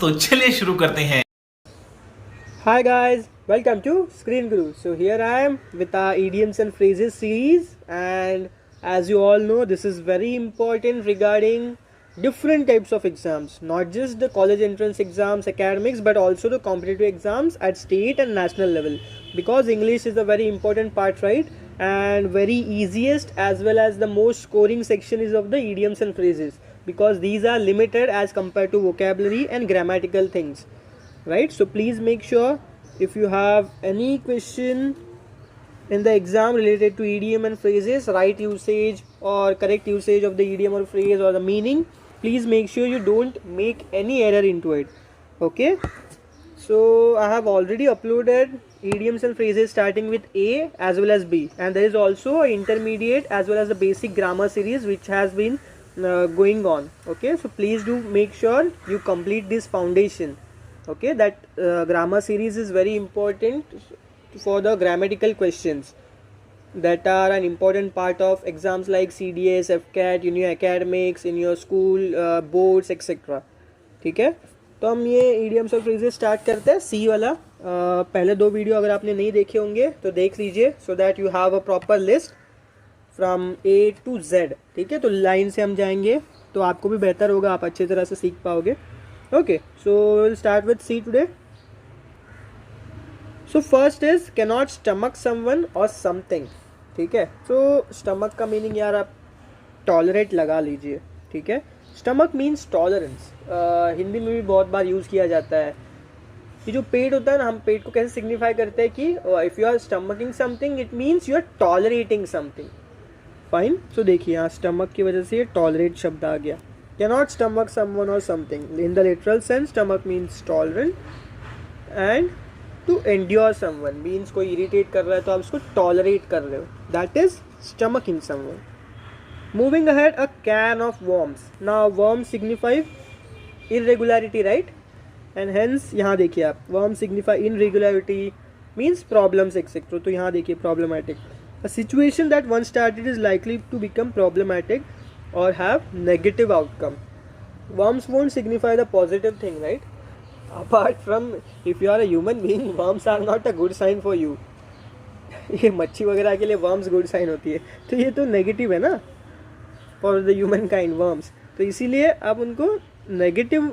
तो चलिए शुरू करते हैं। Hi guys, welcome to Screen Guru. So here I am with our idioms and phrases series, and as you all know, this is very important regarding different types of exams, not just the college entrance exams, academics, but also the competitive exams at state and national level. Because English is a very important part, right? And very easiest as well as the most scoring section is of the idioms and phrases, because these are limited as compared to vocabulary and grammatical things, right? So please make sure, if you have any question in the exam related to idiom and phrases, right usage or correct usage of the idiom or phrase or the meaning, please make sure you don't make any error into it. Okay, so I have already uploaded idioms and phrases starting with A as well as B, and there is also an intermediate as well as the basic grammar series which has been going on. Okay, so please do make sure you complete this foundation. Okay, that grammar series is very important for the grammatical questions that are an important part of exams like CDS, FCAT, in your academics, in your school boards, etc. ठीक है, तो हम ये idioms और phrases start करते हैं। सी वाला पहले दो वीडियो अगर आपने नहीं देखे होंगे तो देख लीजिए, so that you have a proper list from A to Z. ठीक है, तो लाइन से हम जाएंगे तो आपको भी बेहतर होगा, आप अच्छी तरह से सीख पाओगे। Okay, so we'll start with C today. So first is cannot stomach someone or something. ठीक है, so stomach का meaning यार आप tolerate लगा लीजिए। ठीक है, stomach means tolerance. हिंदी में भी बहुत बार यूज़ किया जाता है। ये जो पेट होता है ना, हम पेट को कैसे सिग्निफाई करते हैं कि if you are stomaching something, it means you are tolerating something. Fine, so देखिए यहाँ stomach की वजह से ये tolerate शब्द आ गया। Cannot stomach someone or something. In the literal sense, stomach means tolerant, and to endure someone means कोई irritate कर रहा है तो आप उसको tolerate कर रहे हो. That is stomaching someone. Moving ahead, a can of worms. Now worms signify irregularity, right? And hence यहाँ देखिए आप, worms signify irregularity means problems etc. तो यहाँ देखिए problematic. A situation that once started is likely to become problematic or have negative outcome. Worms won't signify the positive thing, right? Apart from, if you are a human being, worms are not a good sign for you. ये मच्छी वगैरह के लिए worms good sign होती है, तो ये तो negative है ना for the human kind worms, तो इसीलिए आप उनको negative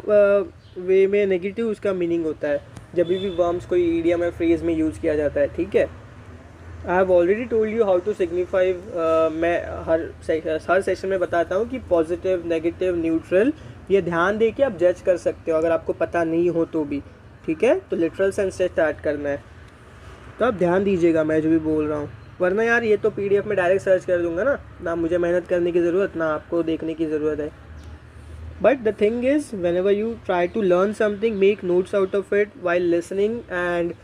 वे में negative उसका meaning होता है जब भी worms कोई idiom या phrase में यूज़ किया जाता है। ठीक है, I have already told you how to signify. मैं हर सेशन में बताता हूँ कि पॉजिटिव, नेगेटिव, न्यूट्रल, ये ध्यान दे के आप जज कर सकते हो अगर आपको पता नहीं हो तो भी। ठीक है, तो लिटरल सेंस से स्टार्ट करना है, तो आप ध्यान दीजिएगा मैं जो भी बोल रहा हूँ, वरना यार ये तो PDF में डायरेक्ट सर्च कर दूंगा ना मुझे मेहनत करने की ज़रूरत, ना आपको देखने की ज़रूरत है। But the thing is, whenever you try to learn something, make notes out of it while listening and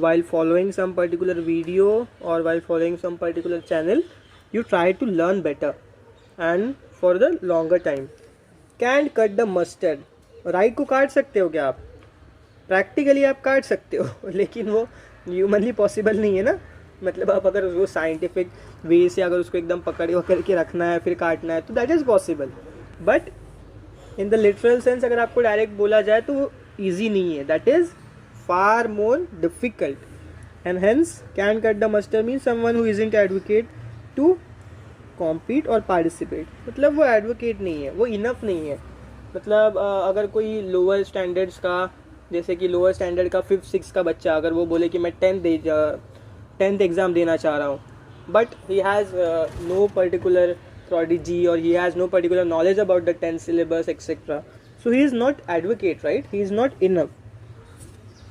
while following some particular video or while following some particular channel, you try to learn better and for the longer time. Can't cut the mustard. राई को काट सकते हो क्या आप? Practically आप काट सकते हो लेकिन वो ह्यूमनली पॉसिबल नहीं है ना। मतलब आप अगर उसको साइंटिफिक वे से अगर उसको एकदम पकड़ के रखना है फिर काटना है तो that is possible, but in the literal sense अगर आपको डायरेक्ट बोला जाए तो वो ईजी नहीं है, that is far more difficult. And hence can cut the mustard means someone who isn't advocate to compete or participate. मतलब वो advocate नहीं है, वो enough नहीं है। मतलब अगर कोई लोअर स्टैंडर्ड्स का, जैसे कि लोअर स्टैंडर्ड का 5th 6th का बच्चा अगर वो बोले कि मैं 10th एग्ज़ाम देना चाह रहा हूँ, but he has no particular prodigy or he has no particular knowledge about the 10th syllabus etc. So he is not advocate, right? He is not enough.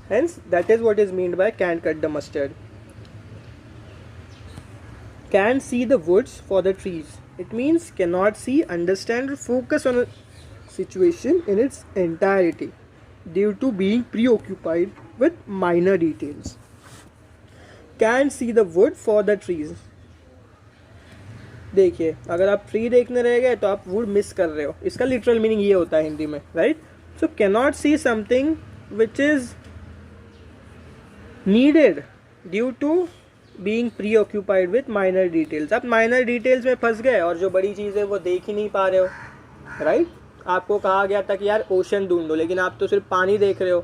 Hence, that is what is meant by can't cut the mustard. Can't see the woods for the trees. It means cannot see, understand, or focus on a situation in its entirety due to being preoccupied with minor details. Can't see the wood for the trees. देखिए, अगर आप tree देखने रह गए तो आप would miss कर रहे हो, इसका लिटरल मीनिंग ये होता है हिंदी में, right? So cannot see something which is needed due to being preoccupied with minor details. आप माइनर डिटेल्स में फंस गए और जो बड़ी चीज़ है वो देख ही नहीं पा रहे हो, राइट? आपको कहा गया था कि यार ओशन ढूंढो, लेकिन आप तो सिर्फ पानी देख रहे हो।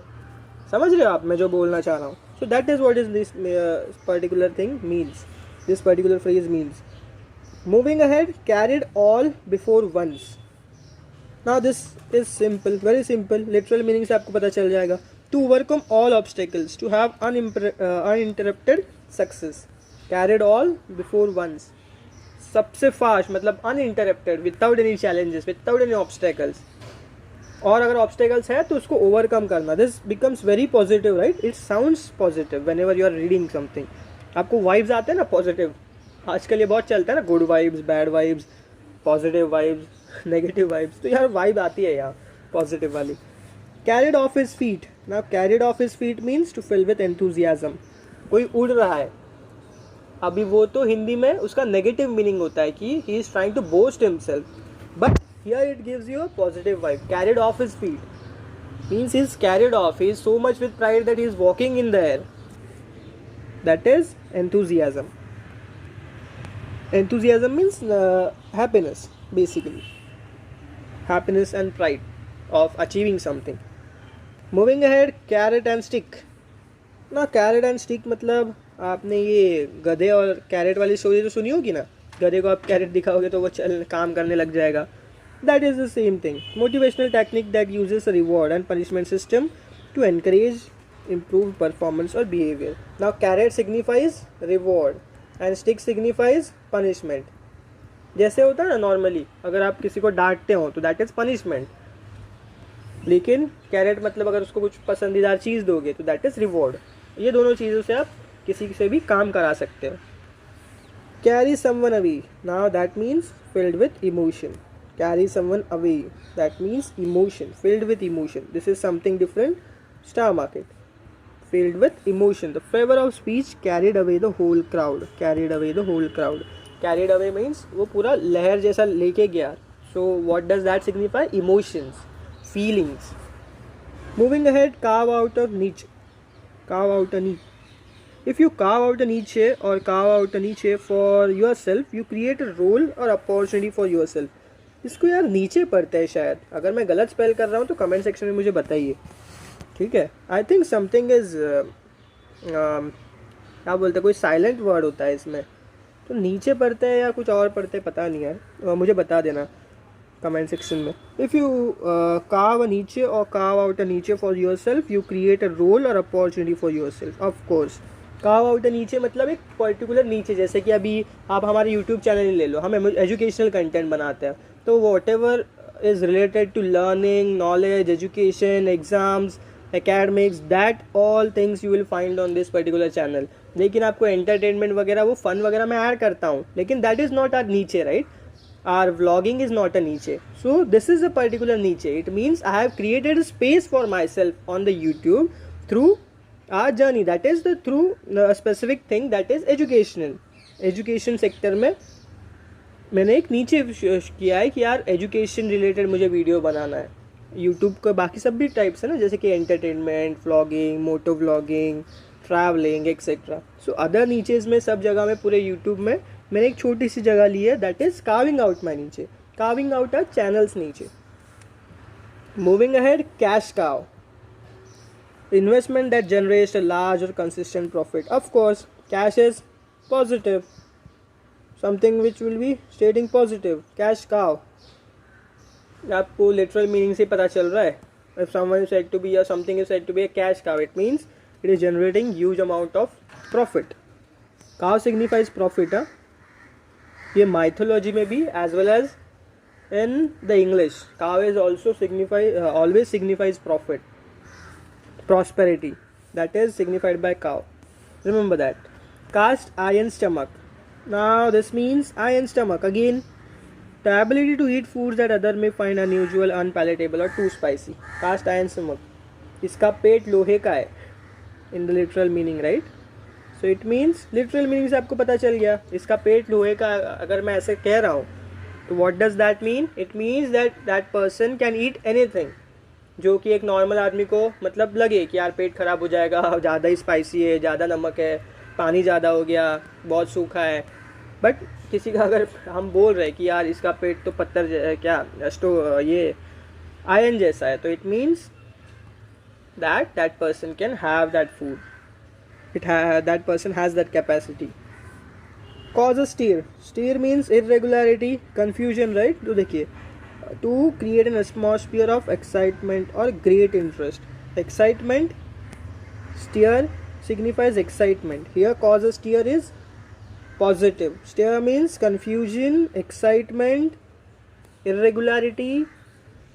समझ रहे हो आप मैं जो बोलना चाह रहा हूँ? So that is what is this particular thing means, this particular phrase means. Moving ahead, carried all before once. Now this is simple, very simple, literal meaning से आपको पता चल जाएगा। To overcome all obstacles, to have uninterrupted success. Carried all before once, सबसे fast मतलब uninterrupted, without any challenges, without any obstacles. और अगर obstacles है तो उसको ओवरकम करना। This becomes very positive, right? It sounds positive whenever you are reading something. आपको vibes आते हैं ना पॉजिटिव, आजकल ये बहुत चलता है ना, good vibes, bad vibes, positive vibes, negative vibes. तो यार वाइब आती है यहाँ पॉजिटिव वाली। Carried off his feet, now carried off his feet means to fill with enthusiasm. कोई उड़ रहा है, अभी वो तो हिंदी में उसका नेगेटिव मीनिंग होता है कि he is trying to boast himself, but here it gives you a positive vibe. Carried off his feet means he is carried off, he is so much with pride that he is walking in the air, that is enthusiasm. Enthusiasm means happiness, basically. Happiness and pride of achieving something. Moving ahead, carrot and stick. ना carrot and stick मतलब आपने ये गधे और carat वाली story तो सुनी होगी ना। गधे को आप कैरेट दिखाओगे तो वो चल काम करने लग जाएगा। That is the same thing. Motivational technique that uses a reward and punishment system to encourage improved performance or behavior. Now carrot signifies reward and stick signifies punishment. जैसे होता है ना नॉर्मली, अगर आप किसी को डांटते हो तो दैट इज पनिशमेंट, लेकिन कैरेट मतलब अगर उसको कुछ पसंदीदा चीज़ दोगे तो दैट इज रिवॉर्ड। ये दोनों चीज़ों से आप किसी से भी काम करा सकते हो। Carry someone away, now that means filled with emotion. Carry someone away, that means emotion, filled with emotion. This is something different. Star market, filled with emotion. The fervor of speech carried away the whole crowd. Carried away the whole crowd. Carried away means वो पूरा लहर जैसा लेके गया. So what does that signify? Emotions, feelings. Moving ahead, carve out a niche. Carve out a niche. If you carve out a niche or carve out a niche for yourself, you create a role or opportunity for yourself. इसको यार नीचे पढ़ते हैं शायद, अगर मैं गलत spell कर रहा हूँ तो कमेंट सेक्शन में मुझे बताइए, ठीक है? आई थिंक समथिंग इज क्या बोलते हैं, कोई साइलेंट वर्ड होता है इसमें, तो नीचे पढ़ते हैं या कुछ और पढ़ते हैं पता नहीं यार, मुझे बता देना कमेंट सेक्शन में. If you carve a niche or carve out a niche for yourself, you create a role or opportunity for yourself. Of course, carve out a niche मतलब एक पर्टिकुलर नीचे, जैसे कि अभी आप हमारे यूट्यूब चैनल ही ले लो, हम एजुकेशनल कंटेंट बनाते हैं, तो whatever is related to learning, knowledge, education, exams, academics, that all things you will find on this particular channel. लेकिन आपको एंटरटेनमेंट वगैरह वो फन वगैरह मैं ऐड करता हूँ, लेकिन that is not our niche, right? Our vlogging is not a niche. So this is a particular niche. It means I have created a space for myself on the YouTube through our journey. That is the through a specific thing that is educational. Education sector में मैंने एक नीचे किया है कि यार education related मुझे video बनाना है. यूट्यूब का बाकी सब भी टाइप्स है ना, जैसे कि entertainment, vlogging, moto vlogging, travelling etcetera. So other niches में सब जगह में पूरे यूट्यूब में मैंने एक छोटी सी जगह ली है, that is carving out my niche, carving out our channels niche. Moving ahead, cash cow, investment that generates a large or consistent profit. Of course cash is positive, something which will be stating positive. Cash cow आपको literal meaning से पता चल रहा है. If someone is said to be or something is said to be a cash cow, it means it is generating huge amount of profit. Cow signifies profit. ये mythology में भी as well as in the English, cow is also always signifies profit, prosperity. That is signified by cow. Remember that. Cast iron stomach. Now this means iron stomach again. The ability to eat foods that other may find unusual, unpalatable or too spicy. Cast iron stomach. इसका पेट लोहे का है in the literal meaning, right? So it means literal meaning से आपको पता चल गया, इसका पेट लोहे का. अगर मैं ऐसे कह रहा हूँ तो what does that mean? It means that that person can eat anything. जो कि एक नॉर्मल आदमी को मतलब लगे कि यार पेट खराब हो जाएगा, ज़्यादा ही स्पाइसी है, ज़्यादा नमक है, पानी ज़्यादा हो गया, बहुत सूखा है. बट किसी का अगर हम बोल रहे हैं कि यार इसका पेट तो पत्थर क्या ये आयन जैसा है, तो it means that person can have that food. That person has that capacity. Cause a steer means irregularity, confusion, right? तो देखिए, to create an atmosphere of excitement or great interest. Excitement, steer signifies excitement. Here cause a steer is positive. Steer means confusion, excitement, irregularity.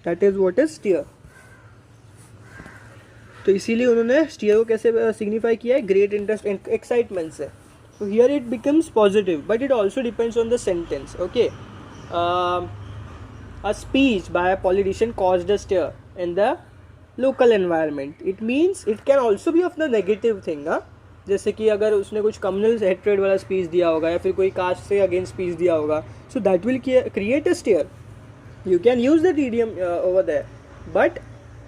That is what is steer. तो इसीलिए उन्होंने steer को कैसे signify किया है, great interest and excitement से. तो here it becomes positive, but it also depends on the sentence. Okay, a speech by a politician caused a stir in the local environment. It means it can also be of the negative thing. जैसे कि अगर उसने कुछ communal hatred वाला speech दिया होगा या फिर कोई कास्ट से अगेंस्ट स्पीच दिया होगा, so that will create a stir. You can use that idiom over there, but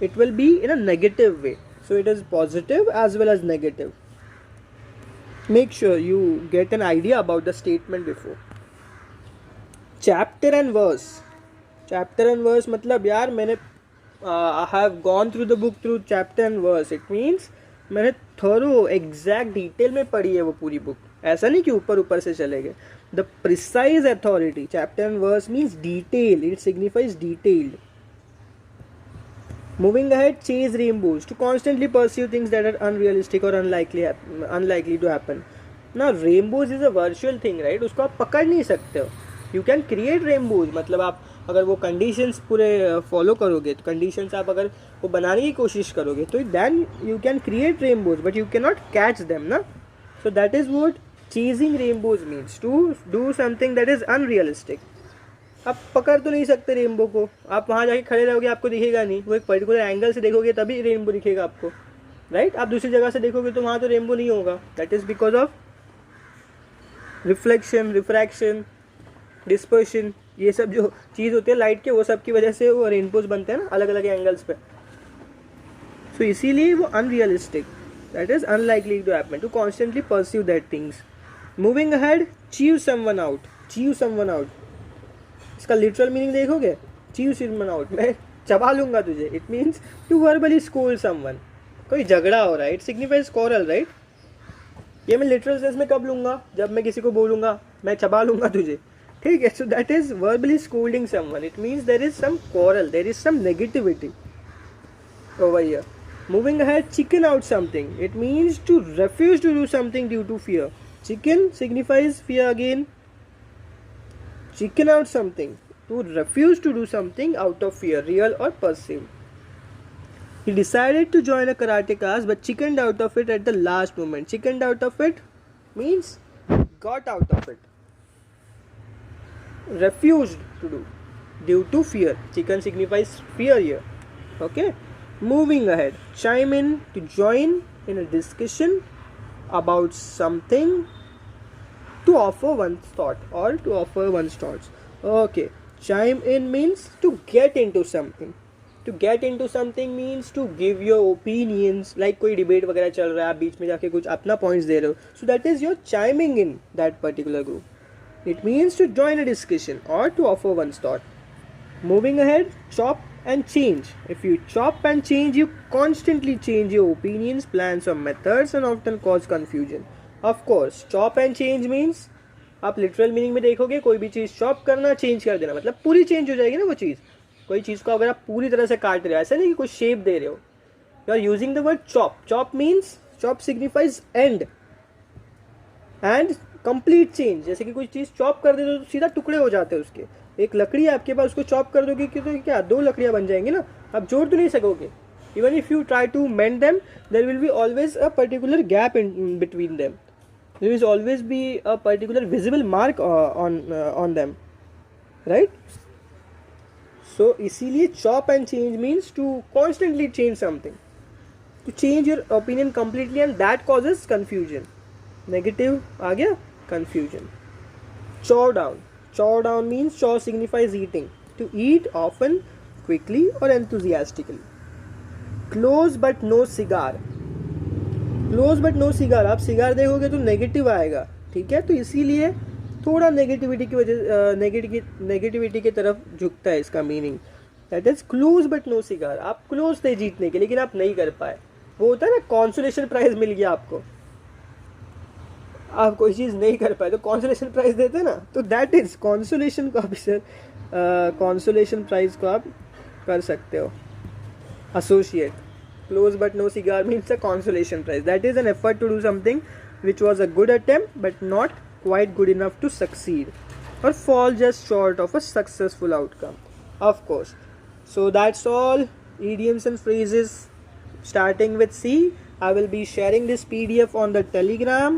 it will be in a negative way. So it is positive as well as negative. Make sure you get an idea about the statement before. Chapter and verse. Chapter and verse मतलब यार मैंने I have gone through the book through chapter and verse. It means मैंने thorough exact detail में पढ़ी है वो पूरी book. ऐसा नहीं कि ऊपर ऊपर से चले गए. The precise authority. Chapter and verse means detail. It signifies detailed. Moving ahead, chase rainbows. To constantly pursue things that are unrealistic or unlikely to happen. Now rainbows is a virtual thing, right? उसको आप पकड़ नहीं सकते हो. You can create rainbows. मतलब आप अगर वो conditions पूरे follow करोगे, तो conditions आप अगर वो बनाने की कोशिश करोगे, तो then you can create rainbows, but you cannot catch them, ना? So that is what chasing rainbows means, to do something that is unrealistic. आप पकड़ तो नहीं सकते रेनबो को, आप वहाँ जाके खड़े रहोगे आपको दिखेगा नहीं, वो एक पर्टिकुलर एंगल से देखोगे तभी रेनबो दिखेगा आपको, राइट? आप दूसरी जगह से देखोगे तो वहाँ तो रेनबो नहीं होगा. That is because of reflection, refraction, dispersion, ये सब जो चीज़ होती है लाइट के, वो सब की वजह से वो रेनबोज बनते हैं ना अलग अलग एंगल्स पे. सो इसीलिए वो unrealistic, that is unlikely to happen, to constantly pursue that things. Moving ahead, chew someone out. Chew someone out, इसका लिटरल मीनिंग देखोगे, चीव समवन आउट, मैं चबा लूंगा तुझे. It means to verbally scold someone. कोई झगड़ा हो रहा है, इट सिग्निफाइज क्वारल, राइट? ये मैं लिटरल सेंस में कब लूंगा, जब मैं किसी को बोलूंगा मैं चबा लूंगा तुझे, ठीक है? So that is verbally scolding someone. It means there is some quarrel, there is some negativity over here. Moving ahead, chicken out something. It means to refuse to do something due to fear. Chicken signifies fear again. Chicken out something. To refuse to do something out of fear, real or perceived. He decided to join a karate class but chickened out of it at the last moment. Chickened out of it means got out of it. Refused to do due to fear. Chicken signifies fear here. Okay? Moving ahead, chime in, to join in a discussion about something, to offer one's thought or to offer one's thoughts. Okay, chime in means to get into something. To get into something means to give your opinions. Like कोई debate वगैरह चल रहा है, आप बीच में जाके कुछ अपना points दे रहे हो, so that is your chiming in that particular group. It means to join a discussion or to offer one's thought. Moving ahead, chop and change. If you chop and change, you constantly change your opinions, plans or methods and often cause confusion. Of course, chop and change means आप literal meaning में देखोगे, कोई भी चीज़ chop करना, change कर देना, मतलब पूरी चेंज हो जाएगी ना वो चीज़. कोई चीज़ को अगर आप पूरी तरह से काट रहे हो, ऐसा नहीं कि कोई शेप दे रहे हो. You are using the word chop. Chop means, chop signifies end and complete change. जैसे कि कोई चीज़ चॉप कर दे तो सीधा टुकड़े हो जाते हैं उसके. एक लकड़ी है आपके पास, उसको चॉप कर दोगे कि तो क्या दो लकड़ियाँ बन जाएंगी ना, आप जोड़ तो नहीं सकोगे. Even if you try to mend them, there will be always a particular gap in between them. There will always be a particular visible mark on them, right? So इसीलिए chop and change means to constantly change something, to change your opinion completely, and that causes confusion. Negative आ गया, confusion. chow down. Chow down means chaw signifies eating. To eat often, quickly or enthusiastically. Close but no cigar. Close but no cigar. आप cigar देखोगे तो negative आएगा, ठीक है? तो इसीलिए थोड़ा नेगेटिविटी की वजह नेगेटिविटी की तरफ झुकता है इसका मीनिंग. That is close but no cigar. आप क्लोज थे जीतने के लेकिन आप नहीं कर पाए। वो होता है ना कॉन्सोलेशन प्राइज मिल गया आपको, आप कोई चीज़ नहीं कर पाए तो कॉन्सोलेशन प्राइज देते हैं ना, तो दैट इज कॉन्सोलेशन को आप सर कॉन्सोलेशन प्राइज को आप कर सकते हो associate. Close but no cigar means a consolation prize, that is an effort to do something which was a good attempt but not quite good enough to succeed or fall just short of a successful outcome, of course. So that's all idioms and phrases starting with C. I will be sharing this PDF on the Telegram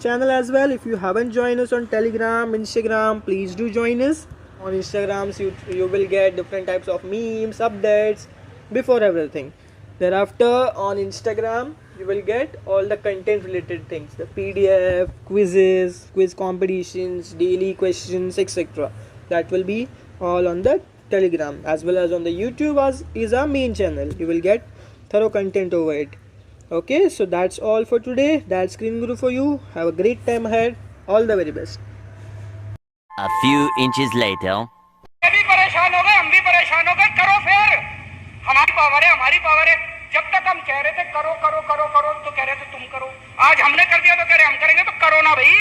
channel as well. If you haven't joined us on Telegram, Instagram, please do join us. On Instagram you will get different types of memes, updates before everything. Thereafter on Instagram you will get all the content related things, the PDF, quizzes, quiz competitions, daily questions, etc. That will be all on the Telegram as well as on the YouTube as is our main channel. You will get thorough content over it. Okay, so that's all for today. That's Screen Guru for you. Have a great time ahead. All the very best. A few inches later. भी परेशान हो गए, हम भी परेशान हो गए। करो फिर, हमारी पावर है। जब तक हम कह रहे थे करो करो करो करो तो कह रहे थे तुम करो, आज हमने कर दिया तो कह रहे हम करेंगे, तो करो ना भाई।